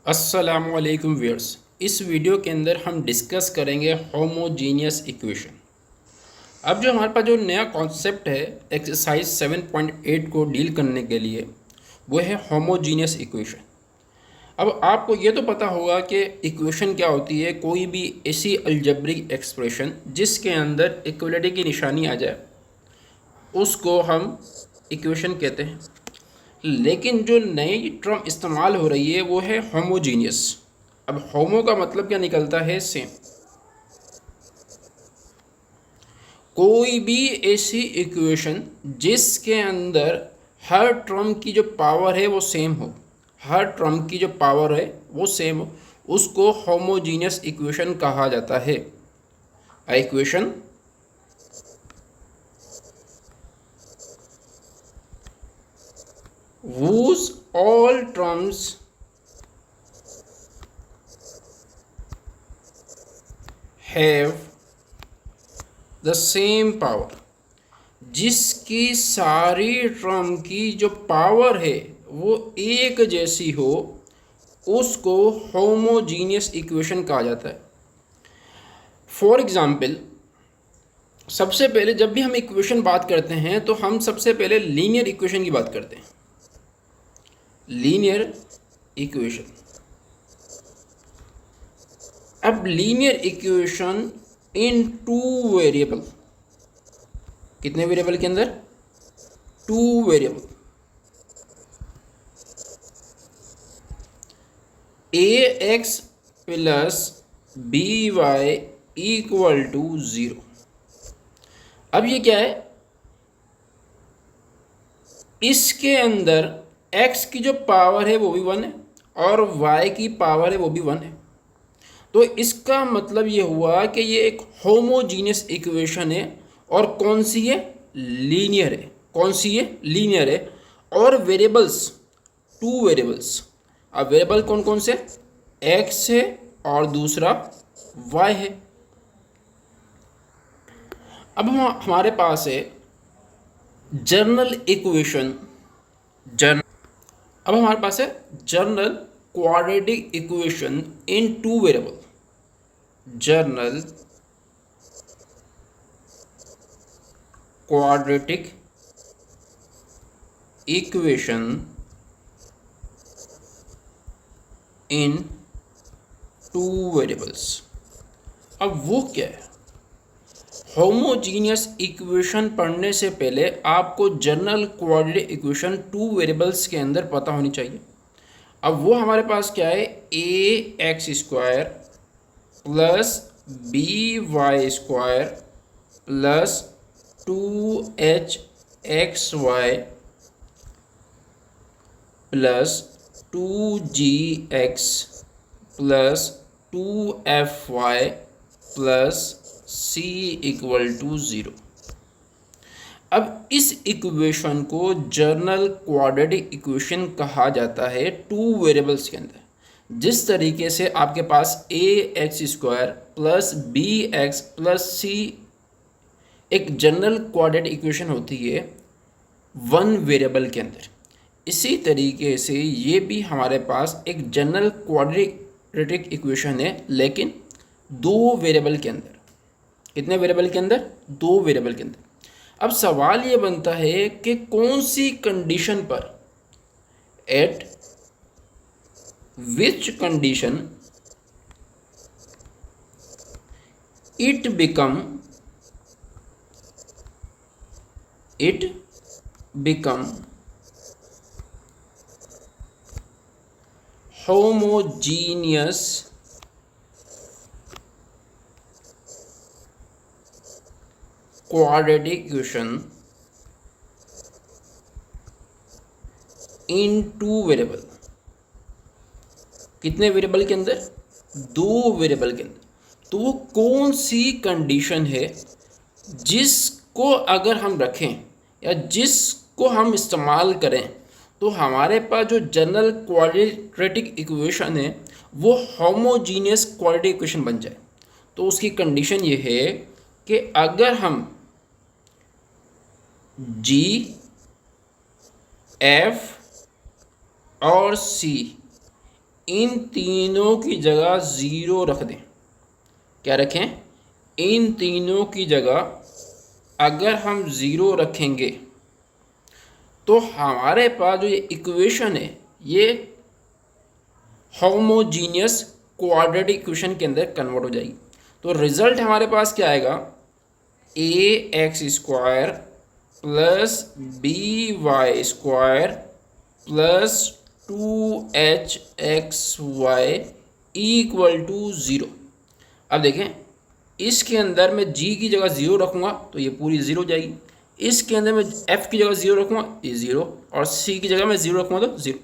अस्सलामुअलैकुम व्यूअर्स। इस वीडियो के अंदर हम डिस्कस करेंगे होमोजीनियस इक्वेशन। अब जो हमारे पास जो नया कॉन्सेप्ट है एक्सरसाइज 7.8 को डील करने के लिए, वो है होमोजीनियस इक्वेशन। अब आपको ये तो पता होगा कि इक्वेशन क्या होती है। कोई भी ऐसी अलजेब्रिक एक्सप्रेशन जिसके अंदर इक्वलिटी की निशानी आ जाए उसको हम इक्वेशन कहते हैं। लेकिन जो नई टर्म इस्तेमाल हो रही है वो है होमोजीनियस। अब होमो का मतलब क्या निकलता है? सेम। कोई भी ऐसी इक्वेशन जिसके अंदर हर टर्म की जो पावर है वो सेम हो, हर टर्म की जो पावर है वो सेम हो, उसको होमोजीनियस इक्वेशन कहा जाता है। अ equation whose all terms have the same power, जिसकी सारी टर्म की जो पावर है वो एक जैसी हो, उसको होमोजीनियस इक्वेशन कहा जाता है। फॉर एग्जाम्पल, सबसे पहले जब भी हम इक्वेशन बात करते हैं तो हम सबसे पहले लीनियर इक्वेशन की बात करते हैं। Linear equation. अब linear equation in two variable, कितने वेरिएबल के अंदर? Two variable. A X plus B Y equal to 0। अब ये क्या है? इसके अंदर x की जो पावर है वो भी 1 है और y की पावर है वो भी 1 है। तो इसका मतलब ये हुआ कि ये एक होमोजीनियस इक्वेशन है। और कौन सी है? लीनियर है। कौन सी है? लीनियर है। और वेरिएबल्स, टू वेरिएबल्स। अब वेरिएबल कौन कौन से? x है और दूसरा y है। अब हमारे पास है जनरल इक्वेशन। अब हमारे पास है general quadratic equation in two variable. General quadratic equation in two variables. अब वो क्या है? होमोजीनियस इक्वेशन पढ़ने से पहले आपको general quadratic equation two variables के अंदर पता होनी चाहिए। अब वो हमारे पास क्या है? ए x square plus B Y square plus 2h X Y plus 2g(x) plus 2fy plus c equal to 0। अब इस इक्वेशन को जनरल क्वाड्रेटिक इक्वेशन कहा जाता है टू वेरिएबल्स के अंदर। जिस तरीके से आपके पास A x square plus B X plus C एक जनरल क्वाड्रेटिक इक्वेशन होती है वन वेरिएबल के अंदर, इसी तरीके से ये भी हमारे पास एक जनरल क्वाड्रेटिक इक्वेशन है, लेकिन दो वेरिएबल के अंदर। कितने वेरिएबल के अंदर? दो वेरिएबल के अंदर। अब सवाल ये बनता है कि कौन सी कंडीशन पर, eight which condition it become homogeneous quadratic equation in to variable. कितने वेरिएबल के अंदर? दो वेरिएबल के अंदर। तो वो कौन सी कंडीशन है जिसको अगर हम रखें या जिसको हम इस्तेमाल करें तो हमारे पास जो जनरल क्वाड्रेटिक इक्वेशन है वो होमोजीनियस क्वाड्रेटिक इक्वेशन बन जाए। तो उसकी कंडीशन ये है कि अगर हम G, F और C इन तीनों की जगह ज़ीरो रख दें। क्या रखें? इन तीनों की जगह अगर हम ज़ीरो रखेंगे तो हमारे पास जो ये इक्वेशन है ये होमोजीनियस क्वाड्रेटिक इक्वेशन के अंदर कन्वर्ट हो जाएगी। तो रिजल्ट हमारे पास क्या आएगा? A x square plus B Y square plus 2hxy equal to zero. अब देखें, इसके अंदर मैं g की जगह ज़ीरो रखूँगा तो ये पूरी ज़ीरो हो जाएगी। इसके अंदर मैं f की जगह ज़ीरो रखूँगा ये ज़ीरो, और c की जगह मैं ज़ीरो रखूँगा तो ज़ीरो।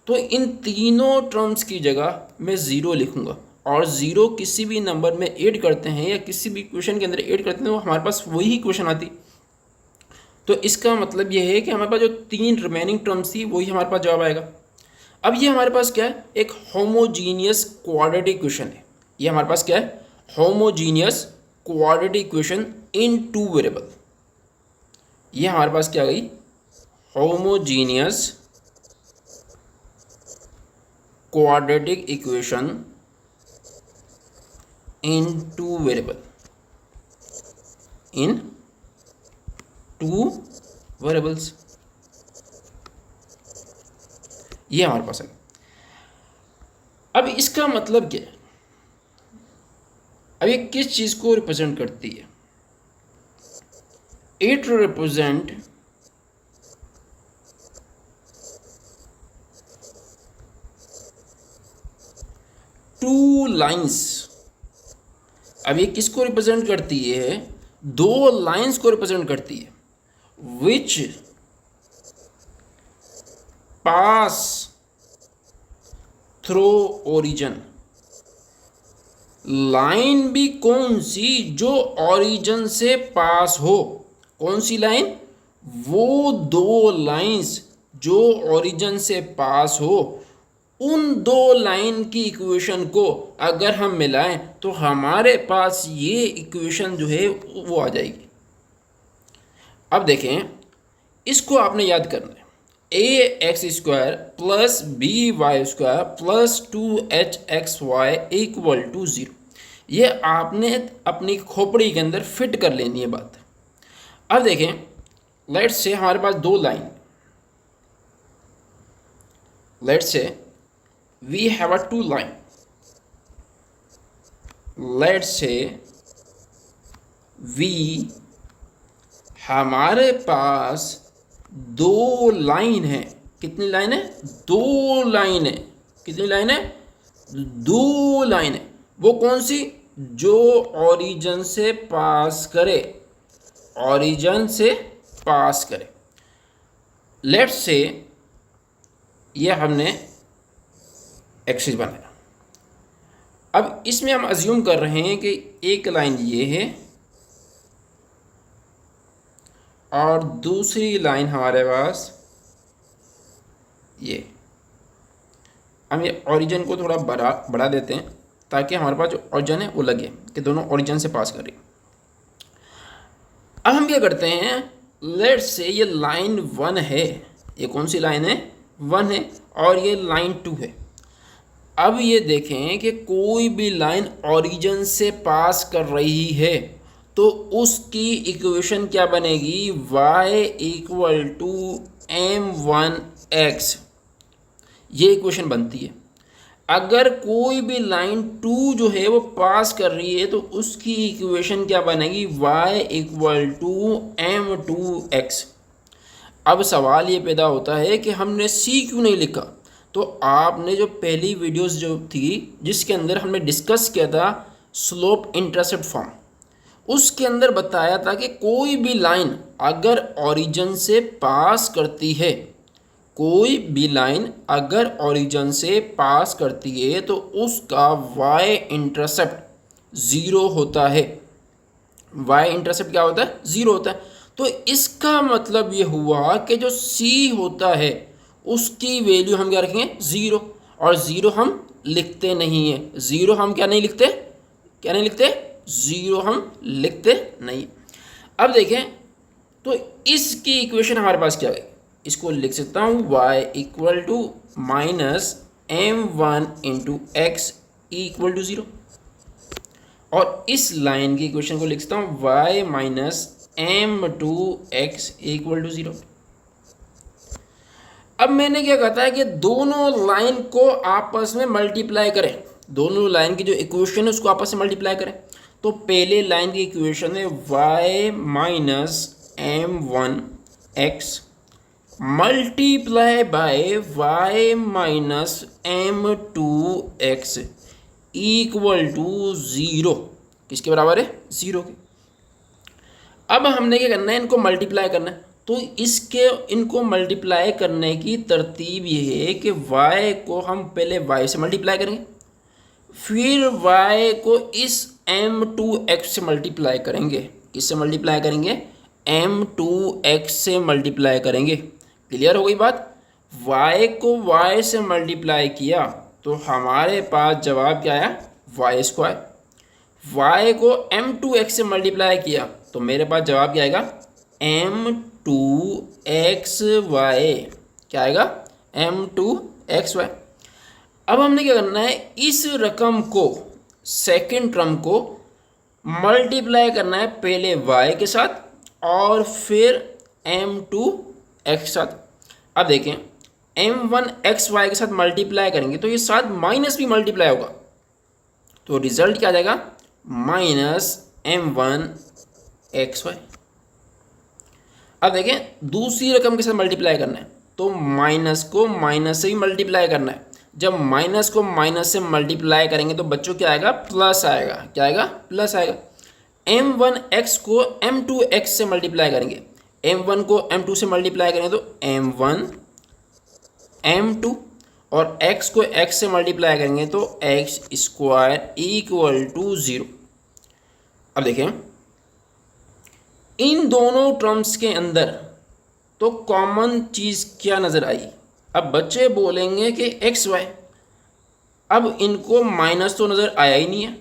तो इन तीनों टर्म्स की जगह मैं ज़ीरो लिखूँगा, और ज़ीरो किसी भी नंबर में ऐड करते हैं या किसी भी इक्वेशन के अंदर ऐड करते हैं तो हमारे पास वही इक्वेशन आती। तो इसका मतलब ये है कि हमारे पास जो तीन रिमेनिंग टर्म्स थी वही हमारे पास जवाब आएगा। अब ये हमारे पास क्या है? एक होमोजीनियस क्वाड्रेटिक इक्वेशन है। ये हमारे पास क्या है? Homogeneous quadratic equation in two variable. ये हमारे पास क्या आ गई? Homogeneous quadratic equation in two variable, in two variables. ये हमारे पास है। अब इसका मतलब क्या है? अब ये किस चीज को रिप्रेजेंट करती है? It represent two lines. अब ये किसको रिप्रेजेंट करती है? दो लाइंस को रिप्रेजेंट करती है, विच पास थ्रू ओरिजिन। लाइन भी कौन सी? जो ओरिजिन से पास हो। कौन सी लाइन? वो दो लाइंस जो ओरिजिन से पास हो। उन दो लाइन की इक्वेशन को अगर हम मिलाएं तो हमारे पास ये इक्वेशन जो है वो आ जाएगी। अब देखें, इसको आपने याद करना है। ए x square plus B Y square plus 2hxy equal to zero. ये आपने अपनी खोपड़ी के अंदर फिट कर लेनी है बात। अब देखें, लेट्स से हमारे पास दो line, let's say we have a two line, let's say we, हमारे पास दो लाइन है। कितनी लाइन है? दो लाइन है। कितनी लाइन है? दो लाइन है। वो कौन सी? जो ओरिजिन से पास करे, ओरिजिन से पास करे। लेट्स से ये हमने एक्सिस बनाया। अब इसमें हम अज्यूम कर रहे हैं कि एक लाइन ये है और दूसरी लाइन हमारे पास ये। हम ये ओरिजिन को थोड़ा बढ़ा देते हैं ताकि हमारे पास जो ओरिजिन है वो लगे कि दोनों ओरिजिन से पास करें। अब हम क्या करते हैं, लेट्स से ये लाइन 1 है। ये कौन सी लाइन है? 1 है, और ये लाइन 2 है। अब ये देखें कि कोई भी लाइन ओरिजिन से पास कर रही है तो उसकी इक्वेशन क्या बनेगी? y equal to m1x। ये इक्वेशन बनती है। अगर कोई भी लाइन 2 जो है वो पास कर रही है तो उसकी इक्वेशन क्या बनेगी? y equal to m2x। अब सवाल ये पैदा होता है कि हमने c क्यों नहीं लिखा? तो आपने जो पहली वीडियोस जो थी जिसके अंदर हमने डिस्कस किया था स्लोप इंटरसेप्ट फॉर्म, उसके अंदर बताया था कि कोई भी लाइन अगर ओरिजिन से पास करती है, कोई भी लाइन अगर ओरिजिन से पास करती है तो उसका y इंटरसेप्ट ज़ीरो होता है। y इंटरसेप्ट क्या होता है? ज़ीरो होता है। तो इसका मतलब ये हुआ कि जो c होता है उसकी वैल्यू हम क्या रखेंगे? ज़ीरो। और ज़ीरो हम लिखते नहीं हैं। ज़ीरो हम क्या नहीं लिखते? क्या नहीं लिखते? ज़ीरो हम लिखते नहीं। अब देखें तो इसकी इक्वेशन हमारे पास क्या है? इसको लिख सकता हूँ y equal to minus m1 into x equal to 0। और इस लाइन की इक्वेशन को लिखता हूँ y माइनस m2 x इक्वल टू 0। अब मैंने क्या कहता है कि दोनों लाइन को आपस में मल्टीप्लाई करें, दोनों लाइन की जो इक्वेशन है उसको आपस में मल्टीप्लाई करें। तो पहले लाइन की इक्वेशन है y माइनस m1 x multiply by y माइनस m2 x इक्वल टू 0। किसके बराबर है? 0 के। अब हमने क्या करना है, इनको मल्टीप्लाई करना है। तो इनको मल्टीप्लाई करने की तरतीब ये है कि y को हम पहले y से मल्टीप्लाई करेंगे, फिर y को इस m2x से मल्टीप्लाई करेंगे। किससे मल्टीप्लाई करेंगे? m2x से मल्टीप्लाई करेंगे। क्लियर हो गई बात? y को y से मल्टीप्लाई किया तो हमारे पास जवाब क्या आया? Y square. y को m2x से मल्टीप्लाई किया तो मेरे पास जवाब क्या आएगा? m2xy। क्या आएगा? m2xy। अब हमने क्या करना है, इस रकम को, सेकेंड टर्म को मल्टीप्लाई करना है पहले y के साथ और फिर m2x के साथ। अब देखें, m1xy के साथ मल्टीप्लाई करेंगे तो ये साथ माइनस भी मल्टीप्लाई होगा, तो रिजल्ट क्या आ जाएगा? Minus m1xy। अब देखें, दूसरी रकम के साथ मल्टीप्लाई करना है तो माइनस को माइनस से ही मल्टीप्लाई करना है। जब माइनस को माइनस से मल्टीप्लाई करेंगे तो बच्चों क्या आएगा? प्लस आएगा। क्या आएगा? प्लस आएगा। m1x को m2x से मल्टीप्लाई करेंगे, m1 को m2 से मल्टीप्लाई करेंगे तो m1 m2 और x को x से मल्टीप्लाई करेंगे तो x स्क्वायर इक्वल टू 0। अब देखें, इन दोनों टर्म्स के अंदर तो कॉमन चीज़ क्या नज़र आई? अब बच्चे बोलेंगे कि एक्स वाई, अब इनको माइनस तो नज़र आया ही नहीं है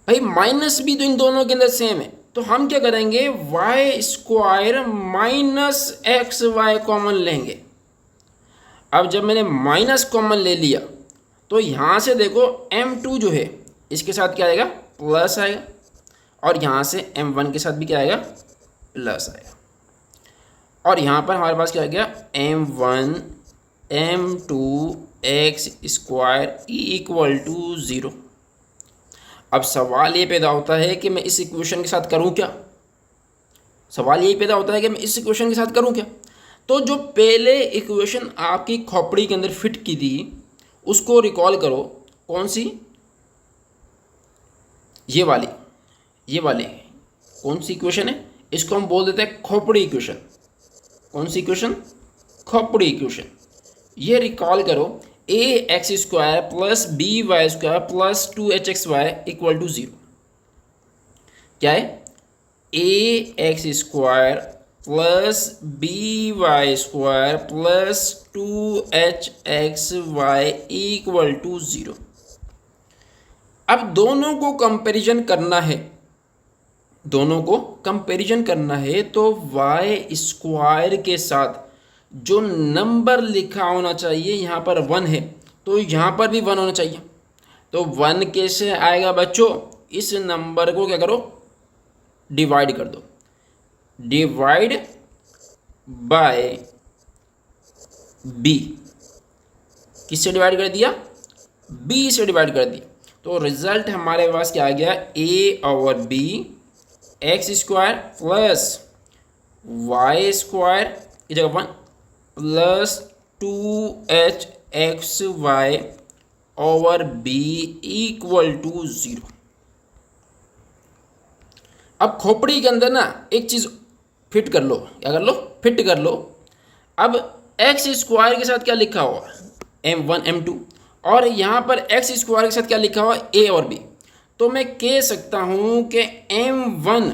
भाई, माइनस भी तो इन दोनों के अंदर सेम है। तो हम क्या करेंगे? Y square minus x y common लेंगे। अब जब मैंने माइनस कॉमन ले लिया तो यहाँ से देखो m2 जो है इसके साथ क्या आएगा? प्लस आएगा, और यहाँ से m1 के साथ भी क्या आएगा? प्लस आएगा। और यहाँ पर हमारे पास क्या आ गया? m1 m2 x square equal to 0। अब सवाल ये पैदा होता है कि मैं इस इक्वेशन के साथ करूँ क्या? सवाल यही पैदा होता है कि मैं इस इक्वेशन के साथ करूँ क्या? तो जो पहले इक्वेशन आपकी खोपड़ी के अंदर फिट की थी उसको रिकॉल करो। कौन सी? ये वाली कौन सी इक्वेशन है? इसको हम बोल देते हैं खोपड़ी इक्वेशन। कौन सी इक्वेशन? खोपड़ी इक्वेशन। ये रिकॉल करो, a x square plus B Y square plus 2hx y equal to 0। क्या है? ए x square plus B Y square plus 2hx y equal to 0। अब दोनों को कंपैरिजन करना है, तो y स्क्वायर के साथ जो नंबर लिखा होना चाहिए, यहाँ पर 1 है तो यहाँ पर भी 1 होना चाहिए। तो 1 कैसे आएगा बच्चों? इस नंबर को क्या करो? डिवाइड कर दो। Divide by b। किससे डिवाइड कर दिया? b से डिवाइड कर दिया। तो रिजल्ट हमारे पास क्या आ गया? a over b x square plus y square की जगह 1 plus 2hxy over b equal to 0। अब खोपड़ी के अंदर ना एक चीज़ फिट कर लो। क्या कर लो? फिट कर लो। अब एक्स स्क्वायर के साथ क्या लिखा हुआ? m1 m2, और यहाँ पर एक्स स्क्वायर के साथ क्या लिखा हुआ? a और b। तो मैं कह सकता हूँ कि m1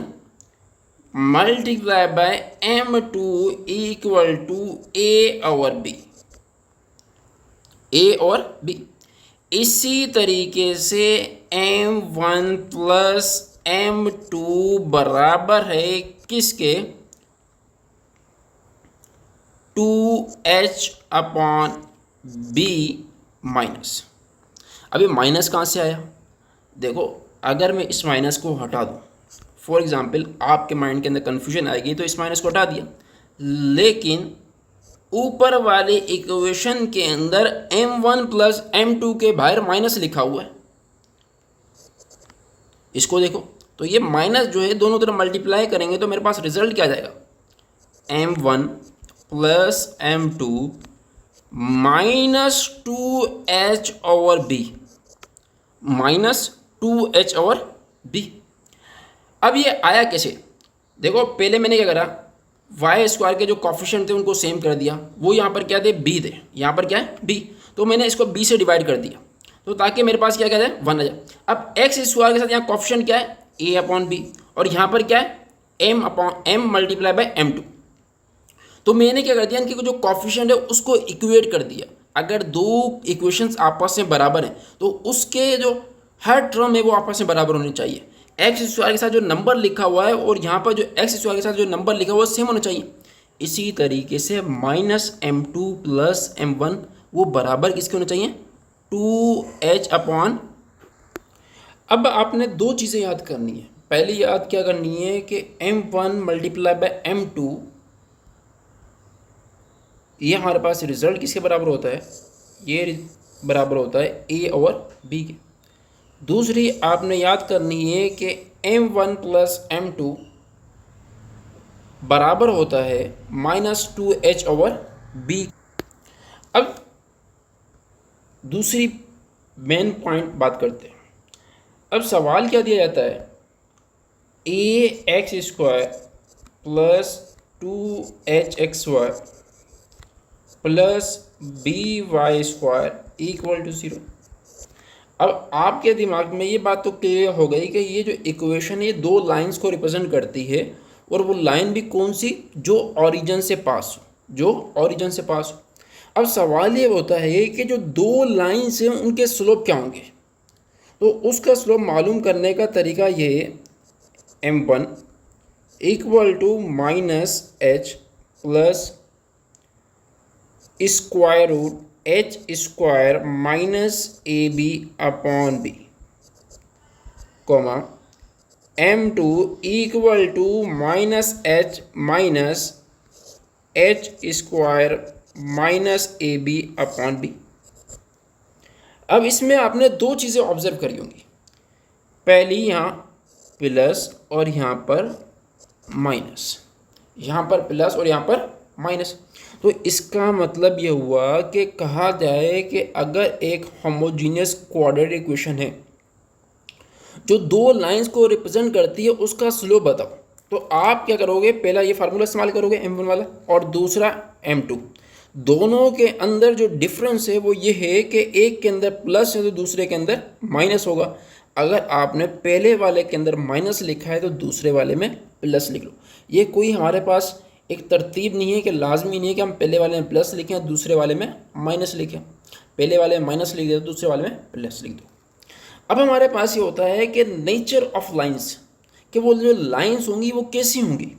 multiply by m2 equal to a और b। a और b। इसी तरीके से m1 प्लस m2 बराबर है किसके? 2h upon B minus. अब ये माइनस कहाँ से आया? देखो, अगर मैं इस माइनस को हटा दूँ, फॉर एग्ज़ाम्पल आपके माइंड के अंदर कन्फ्यूजन आएगी तो इस माइनस को हटा दिया, लेकिन ऊपर वाले इक्वेशन के अंदर m1 प्लस m2 के बाहर माइनस लिखा हुआ है। इसको देखो, तो ये माइनस जो है दोनों तरफ मल्टीप्लाई करेंगे तो मेरे पास रिजल्ट क्या आ जाएगा? m1 plus m2 minus 2h over b, minus 2h over b। अब ये आया कैसे? देखो, पहले मैंने क्या करा, वाई स्क्वायर के जो कॉफिशिएंट थे उनको सेम कर दिया, वो यहाँ पर क्या थे? बी थे, यहाँ पर क्या है? बी। तो मैंने इसको बी से डिवाइड कर दिया, तो ताकि मेरे पास क्या क्या जाए? 1 आ जाए। अब एक्स स्क्वायर के साथ यहाँ कॉफिशिएंट क्या है? ए अपॉन बी, और यहाँ पर क्या है? M upon m multiply by m2। तो मैंने क्या कर दिया, इनकी जो कॉफिशिएंट है उसको इक्वेट कर दिया। अगर दो इक्वेशंस आपस में बराबर हैं तो उसके जो हर टर्म है वो आपस में बराबर होनी चाहिए। एक्स स्क्वायर के साथ जो नंबर लिखा हुआ है और यहाँ पर जो एक्स स्क्वायर के साथ जो नंबर लिखा हुआ है सेम होना चाहिए। इसी तरीके से माइनस m2 प्लस m1 वो बराबर किसके होने चाहिए? 2h upon. अब आपने दो चीज़ें याद करनी है। पहली याद क्या करनी है कि m1 मल्टीप्लाई बाय m2, ये हमारे पास रिजल्ट किसके बराबर होता है? ये बराबर होता है a ओवर b के। दूसरी आपने याद करनी है कि m1 प्लस m2 बराबर होता है माइनस 2h ओवर b। अब दूसरी मेन पॉइंट बात करते हैं। अब सवाल क्या दिया जाता है? ए x square plus 2hxy plus B Y square equal to 0। अब आपके दिमाग में ये बात तो क्लियर हो गई कि ये जो इक्वेशन है ये दो लाइंस को रिप्रेजेंट करती है, और वो लाइन भी कौन सी? जो ओरिजिन से पास हो, जो ओरिजिन से पास हो। अब सवाल ये होता है कि जो दो लाइंस हैं उनके स्लोप क्या होंगे? तो उसका स्लोप मालूम करने का तरीका ये है, m1 equal to minus h plus square root h square minus a b upon b, comma m2 equal to minus h minus h square minus a b upon b. अब इसमें आपने दो चीज़ें ऑब्जर्व करी होंगी। पहली, यहाँ प्लस और यहाँ पर माइनस, यहाँ पर प्लस और यहाँ पर माइनस। तो इसका मतलब ये हुआ कि कहा जाए कि अगर एक होमोजीनियस क्वाड्रेटिक इक्वेशन है जो दो लाइंस को रिप्रेजेंट करती है, उसका स्लोप बताओ। तो आप क्या करोगे? पहला ये फार्मूला इस्तेमाल करोगे m1 वाला, और दूसरा m2। दोनों के अंदर जो डिफरेंस है वो ये है कि एक के अंदर प्लस है तो दूसरे के अंदर माइनस होगा। अगर आपने पहले वाले के अंदर माइनस लिखा है तो दूसरे वाले में प्लस लिख लो। ये कोई हमारे पास एक तरतीब नहीं है कि लाजमी नहीं है कि हम पहले वाले में प्लस लिखें दूसरे वाले में माइनस लिखें। पहले वाले में माइनस लिख दे तो दूसरे वाले में प्लस लिख दो। अब हमारे पास ये होता है कि नेचर ऑफ लाइंस, कि वो जो लाइंस होंगी वो कैसी होंगी।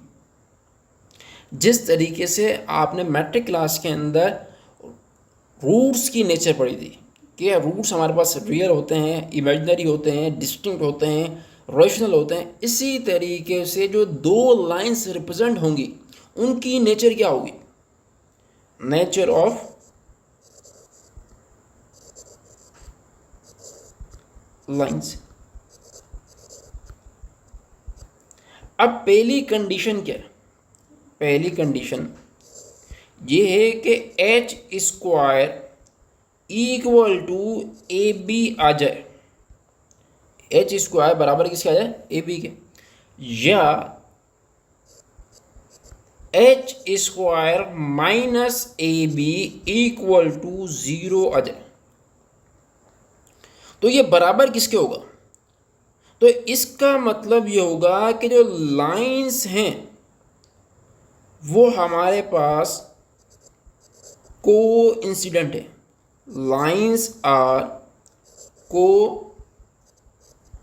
जिस तरीके से आपने मैट्रिक क्लास के अंदर रूट्स की नेचर पढ़ी थी कि रूट्स हमारे पास रियल होते हैं, इमेजिनरी होते हैं, डिस्टिंक्ट होते हैं, रेशनल होते हैं, इसी तरीके से जो दो लाइंस रिप्रेजेंट होंगी उनकी नेचर क्या होगी? Nature of lines. अब पहली कंडीशन क्या है? पहली कंडीशन ये है कि h square equal to a b आ जाए। एच स्क्वायर बराबर किसके आ जाए? ए बी के, या h square minus a b equal to 0 आ जाए। तो ये बराबर किसके होगा? तो इसका मतलब ये होगा कि जो लाइंस हैं वो हमारे पास को इंसिडेंट है। लाइंस आर को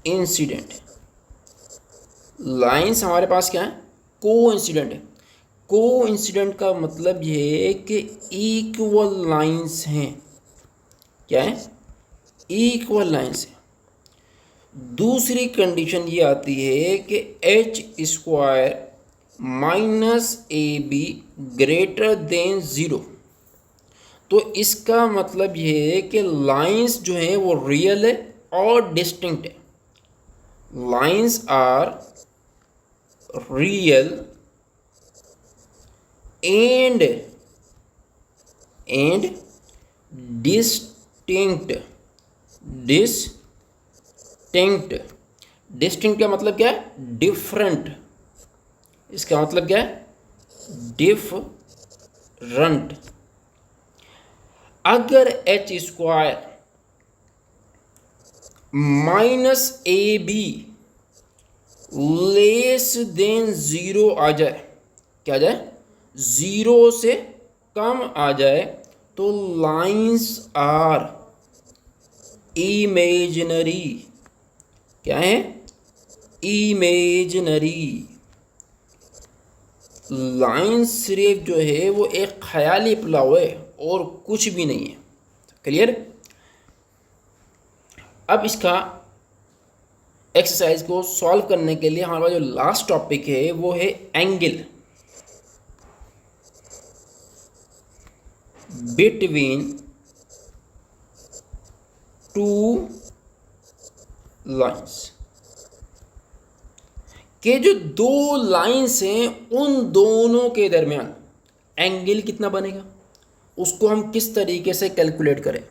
इंसिडेंट। लाइंस हमारे पास क्या है? को इंसिडेंट है। को इंसिडेंट का मतलब ये है कि इक्वल लाइंस हैं। क्या है, इक्वल लाइन से। दूसरी कंडीशन ये आती है कि h square minus a be greater than 0। तो इसका मतलब ये है कि लाइंस जो है वो रियल है और डिस्टिंक्ट है। Lines are real and distinct. Distinct का मतलब क्या है, डिफरेंट। इसका मतलब क्या है, डिफरेंट। अगर h square minus a be less than 0 आ जाए, क्या आ जाए, 0 से कम आ जाए, तो लाइंस आर इमेजिनरी। क्या है, इमेजिनरी। लाइन सिर्फ जो है वो एक ख्याली पुलाव है और कुछ भी नहीं है। क्लियर। अब इसका एक्सरसाइज को सॉल्व करने के लिए हमारा जो लास्ट टॉपिक है वो है एंगल बिटवीन टू लाइंस। के जो दो लाइंस हैं उन दोनों के दरमियान एंगल कितना बनेगा, उसको हम किस तरीके से कैलकुलेट करें।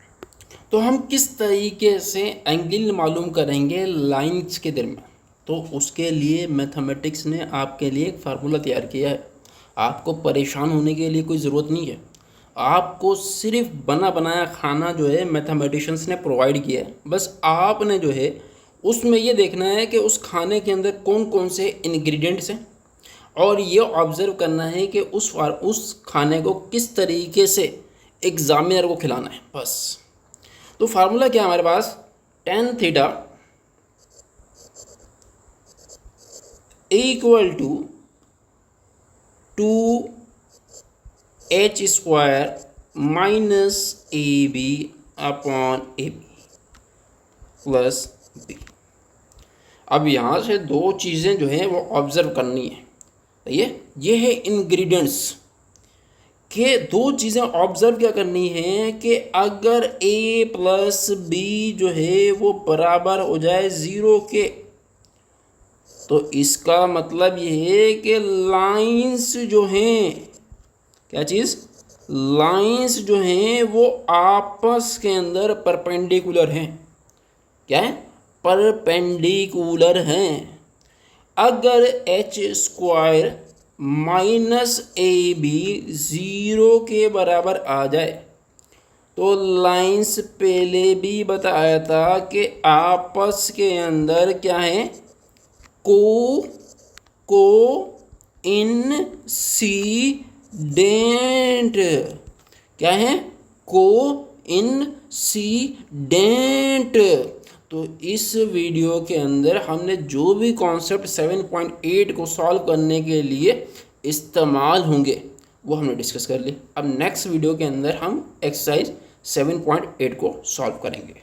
तो हम किस तरीके से एंगल मालूम करेंगे लाइंस के दरमियान, तो उसके लिए मैथमेटिक्स ने आपके लिए एक फार्मूला तैयार किया है। आपको परेशान होने के लिए कोई ज़रूरत नहीं है, आपको सिर्फ बना बनाया खाना जो है मैथमेटिशियंस ने प्रोवाइड किया है। बस आपने जो है उसमें ये देखना है कि उस खाने के अंदर कौन कौन से इंग्रेडिएंट्स हैं, और ये ऑब्ज़र्व करना है कि उस खाने को किस तरीके से एग्ज़ामिनर को खिलाना है, बस। तो फार्मूला क्या है हमारे पास, tan theta equal to 2h square minus a b upon a b plus b. अब यहाँ से दो चीज़ें जो हैं वो ऑब्ज़र्व करनी है। ये है इंग्रेडिएंट्स के दो चीज़ें ऑब्ज़र्व क्या करनी है कि अगर a प्लस बी जो है वो बराबर हो जाए 0 के, तो इसका मतलब ये है कि लाइंस जो हैं, क्या चीज़, लाइंस जो हैं वो आपस के अंदर परपेंडिकुलर हैं। क्या है, परपेंडिकुलर हैं। अगर h square minus a b 0 के बराबर आ जाए, तो लाइंस पहले भी बताया था कि आपस के अंदर क्या है, कोइंसिडेंट। क्या है, कोइंसिडेंट। तो इस वीडियो के अंदर हमने जो भी कॉन्सेप्ट 7.8 को सॉल्व करने के लिए इस्तेमाल होंगे वो हमने डिस्कस कर लिए। अब नेक्स्ट वीडियो के अंदर हम एक्सरसाइज 7.8 को सॉल्व करेंगे।